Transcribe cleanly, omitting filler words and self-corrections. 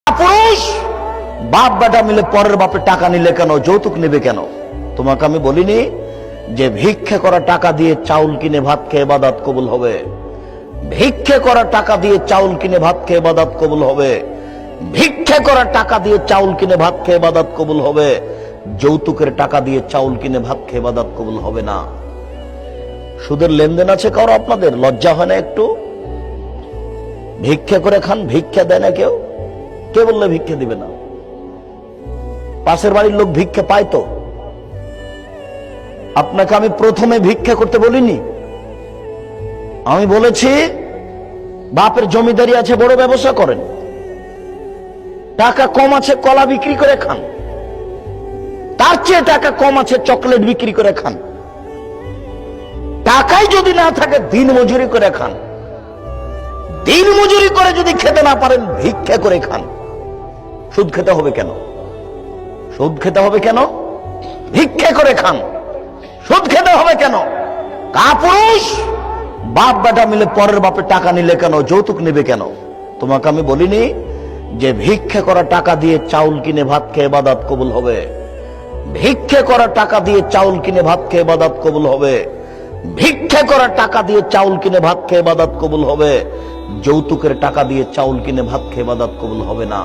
পুরুষ বাপ বেটা মিলে পরের বাপের টাকা নিলে কেন, যৌতুক নেবে কেন? তোমাকে আমি বলিনি যে ভিক্ষে করা টাকা দিয়ে চাউল কিনে ভাত খেয়ে ইবাদত কবুল হবে? ভিক্ষে করা টাকা দিয়ে চাউল কিনে ভাত খেয়ে ইবাদত কবুল হবে। ভিক্ষে করা টাকা দিয়ে চাউল কিনে ভাত খেয়ে ইবাদত কবুল হবে। যৌতুকের টাকা দিয়ে চাউল কিনে ভাত খেয়ে ইবাদত কবুল হবে না। সুদের লেনদেন আছে কারো? আপনাদের লজ্জা হয় না একটু? ভিক্ষে করে খান, ভিক্ষা দেয় না কেউ? কে বললে ভিক্ষা দিবে না? পাশের বাড়ির লোক ভিক্ষা পায় তো? আপনাকে আমি প্রথমে ভিক্ষা করতে বলিনি। আমি বলেছি বাপের জমিদারি আছে, বড় ব্যবসা করেন। টাকা কম আছে, কলা বিক্রি করে খান। তার চেয়ে টাকা কম আছে, চকলেট বিক্রি করে খান। টাকাই যদি না থাকে, দিন মজুরি করে খান। দিন মজুরি করে যদি খেতে না পারেন, ভিক্ষা করে খান। সুদ খেতে হবে কেন? সুদ খেতে হবে কেন? ভিক্ষা করে খান। সুদ খেতে হবে কেন? কাপুরুষ বাপ বেটা মিলে পরের বাপের টাকা নিলে কেন, যৌতুক নেবে কেন? তোমাকে আমি বলিনি যে ভিক্ষা করা টাকা দিয়ে চাউল কিনে ভাত খেয়ে ইবাদত কবুল হবে? ভিক্ষা করা টাকা দিয়ে চাউল কিনে ভাত খেয়ে ইবাদত কবুল হবে। ভিক্ষা করা টাকা দিয়ে চাউল কিনে ভাত খেয়ে ইবাদত কবুল হবে। যৌতুকের টাকা দিয়ে চাউল কিনে ভাত খেয়ে ইবাদত কবুল হবে না।